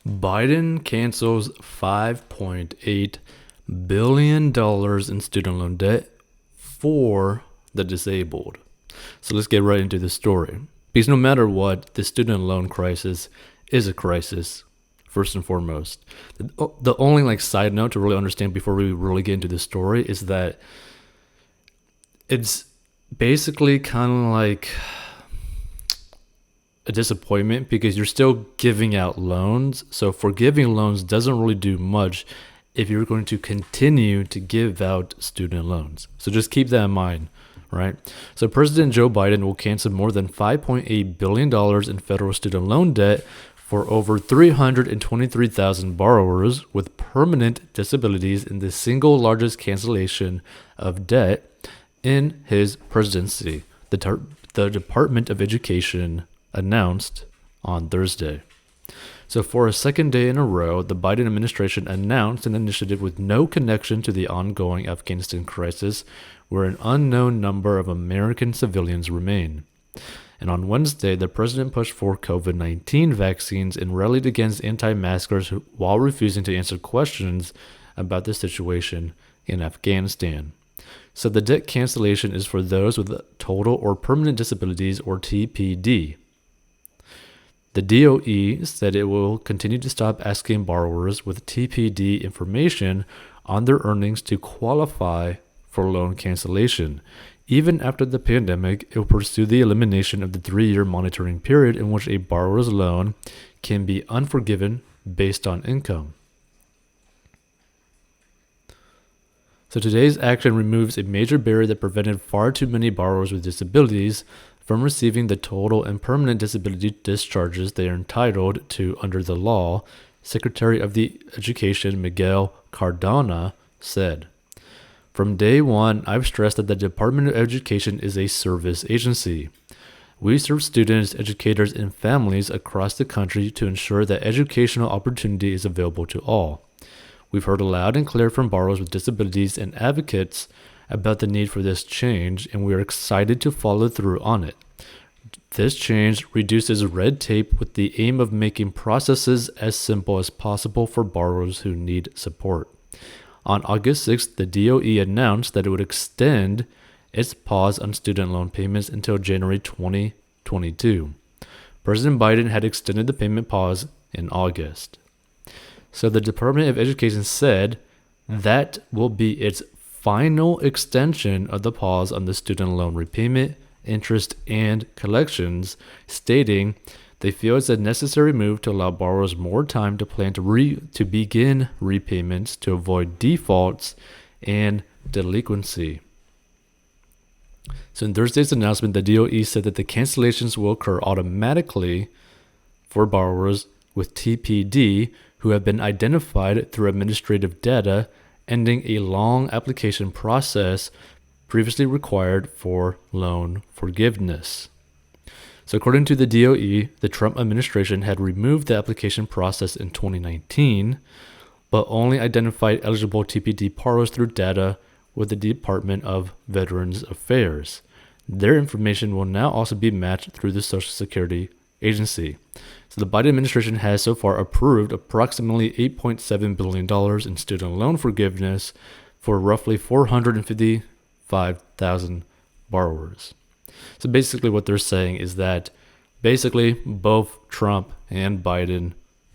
Biden cancels $5.8 billion in student loan debt for the disabled. So let's get right into the story. Because no matter what, the student loan crisis is a crisis, first and foremost. The only side note to really understand before we really get into the story is that it's basically kind of like a disappointment because you're still giving out loans. So forgiving loans doesn't really do much if you're going to continue to give out student loans. So just keep that in mind, right? So President Joe Biden will cancel more than $5.8 billion in federal student loan debt for over 323,000 borrowers with permanent disabilities in the single largest cancellation of debt in his presidency, the Department of Education announced on Thursday. So for a second day in a row, the Biden administration announced an initiative with no connection to the ongoing Afghanistan crisis, where an unknown number of American civilians remain. And on Wednesday, the president pushed for COVID-19 vaccines and rallied against anti-maskers while refusing to answer questions about the situation in Afghanistan. So the debt cancellation is for those with total or permanent disabilities, or TPD. The DOE said it will continue to stop asking borrowers with TPD information on their earnings to qualify for loan cancellation. Even after the pandemic, it will pursue the elimination of the 3-year monitoring period in which a borrower's loan can be unforgiven based on income. So today's action removes a major barrier that prevented far too many borrowers with disabilities from receiving the total and permanent disability discharges they are entitled to under the law, Secretary of the Education Miguel Cardona said. From day one, I've stressed that the Department of Education is a service agency. We serve students, educators, and families across the country to ensure that educational opportunity is available to all. We've heard loud and clear from borrowers with disabilities and advocates about the need for this change, and we are excited to follow through on it. This change reduces red tape with the aim of making processes as simple as possible for borrowers who need support. On August 6th, the DOE announced that it would extend its pause on student loan payments until January 2022. President Biden had extended the payment pause in August. So the Department of Education said that will be its final extension of the pause on the student loan repayment, interest, and collections, stating they feel it's a necessary move to allow borrowers more time to plan to begin repayments to avoid defaults and delinquency. So in Thursday's announcement, the DOE said that the cancellations will occur automatically for borrowers with TPD who have been identified through administrative data, ending a long application process previously required for loan forgiveness. So according to the DOE, the Trump administration had removed the application process in 2019, but only identified eligible TPD borrowers through data with the Department of Veterans Affairs. Their information will now also be matched through the Social Security Agency. So the Biden administration has so far approved approximately $8.7 billion in student loan forgiveness for roughly 455,000 borrowers. So basically what they're saying is that basically both Trump and Biden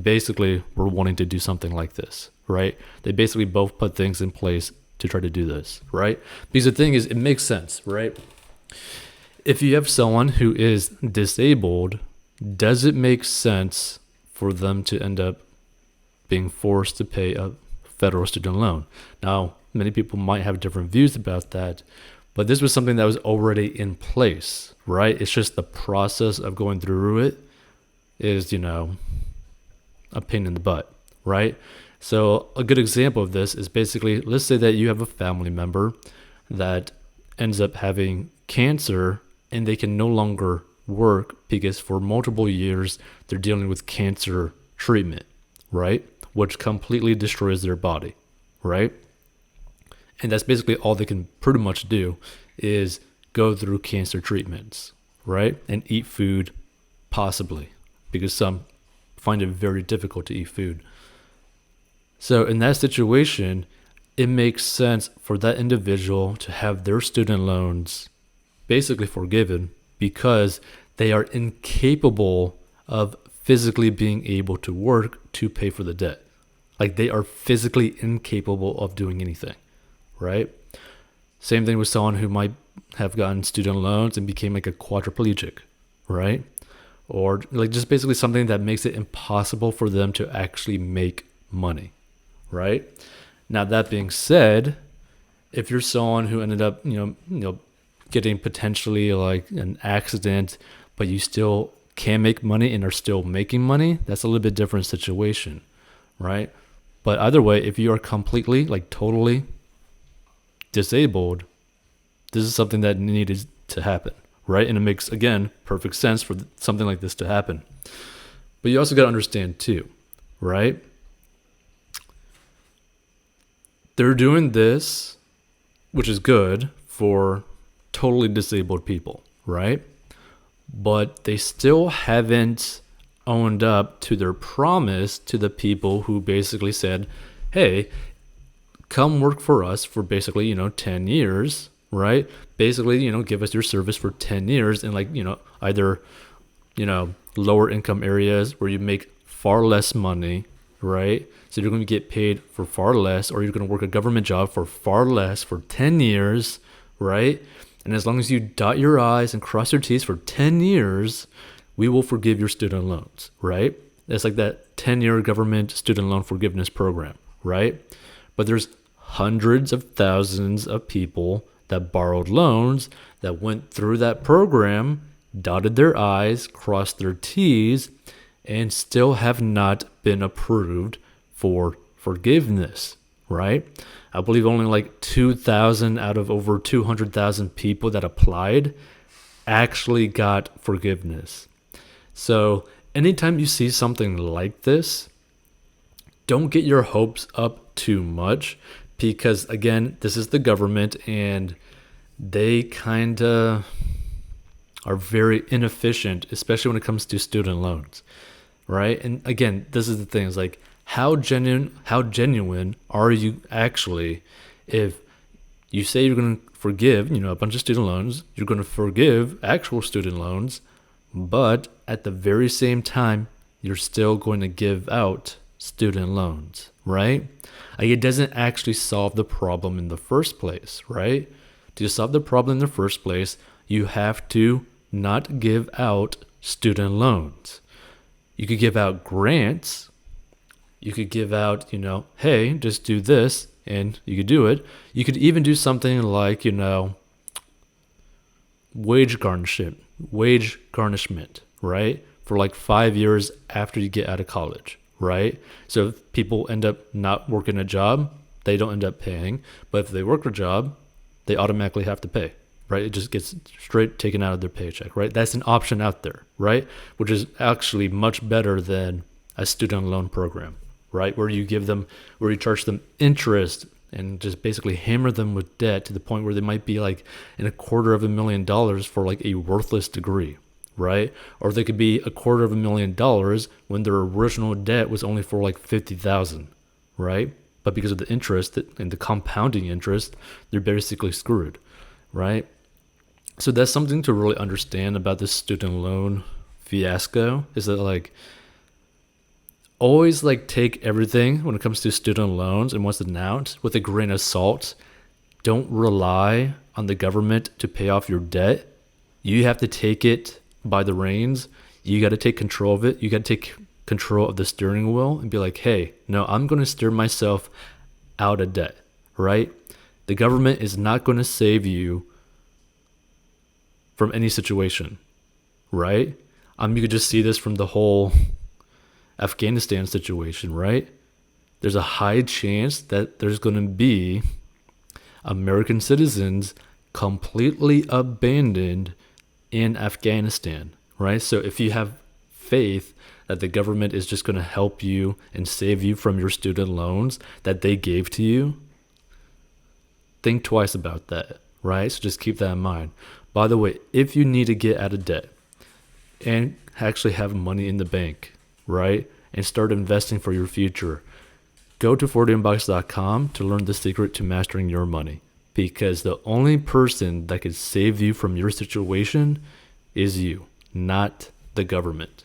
basically were wanting to do something like this, right? They basically both put things in place to try to do this, right? Because the thing is, it makes sense, right? If you have someone who is disabled, does it make sense for them to end up being forced to pay a federal student loan? Now, many people might have different views about that, but this was something that was already in place, right? It's just the process of going through it is, a pain in the butt, right? So a good example of this is basically, let's say that you have a family member that ends up having cancer and they can no longer work because for multiple years they're dealing with cancer treatment, right? Which completely destroys their body, right? And that's basically all they can pretty much do is go through cancer treatments, right? And eat food, possibly, because some find it very difficult to eat food. So in that situation, it makes sense for that individual to have their student loans basically forgiven because they are incapable of physically being able to work to pay for the debt. Like they are physically incapable of doing anything, right? Same thing with someone who might have gotten student loans and became like a quadriplegic, right? Or like just basically something that makes it impossible for them to actually make money, right? Now that being said, if you're someone who ended up, getting potentially like an accident, but you still can make money and are still making money, that's a little bit different situation, right? But either way, if you are completely, like totally disabled, this is something that needed to happen, right? And it makes, again, perfect sense for something like this to happen. But you also got to understand too, right? They're doing this, which is good for totally disabled people, right? But they still haven't owned up to their promise to the people who basically said, hey, come work for us for basically, 10 years, right? Basically, give us your service for 10 years in either, lower income areas where you make far less money, right? So you're going to get paid for far less, or you're going to work a government job for far less for 10 years, right? And as long as you dot your I's and cross your T's for 10 years, we will forgive your student loans, right? That's like that 10-year government student loan forgiveness program, right? But there's hundreds of thousands of people that borrowed loans that went through that program, dotted their I's, crossed their T's, and still have not been approved for forgiveness, right? I believe only like 2,000 out of over 200,000 people that applied actually got forgiveness. So anytime you see something like this, don't get your hopes up too much because, again, this is the government and they kind of are very inefficient, especially when it comes to student loans, right? And again, this is the thing, is like, how genuine are you actually if you say you're going to forgive, a bunch of student loans, you're going to forgive actual student loans, but at the very same time, you're still going to give out student loans, right? Like it doesn't actually solve the problem in the first place, right? To solve the problem in the first place, you have to not give out student loans. You could give out grants. You could give out, hey, just do this, and you could do it. You could even do something like, wage garnishment, right? For like 5 years after you get out of college, right? So if people end up not working a job, they don't end up paying. But if they work a job, they automatically have to pay, right? It just gets straight taken out of their paycheck, right? That's an option out there, right? Which is actually much better than a student loan program, right? Where you charge them interest and just basically hammer them with debt to the point where they might be like in $250,000 for like a worthless degree, right? Or they could be $250,000 when their original debt was only for like $50,000, right? But because of the interest and the compounding interest, they're basically screwed, right? So that's something to really understand about this student loan fiasco, is that like always like take everything when it comes to student loans and what's announced with a grain of salt. Don't rely on the government to pay off your debt. You have to take it by the reins. You got to take control of it. You got to take control of the steering wheel and be like, hey, no, I'm going to steer myself out of debt, right? The government is not going to save you from any situation, right? You could just see this from the whole Afghanistan situation, right? There's a high chance that there's going to be American citizens completely abandoned in Afghanistan, right? So if you have faith that the government is just going to help you and save you from your student loans that they gave to you, think twice about that, right? So just keep that in mind. By the way, if you need to get out of debt and actually have money in the bank, right? and start investing for your future. Go to 40inbox.com to learn the secret to mastering your money, because the only person that can save you from your situation is you, not the government.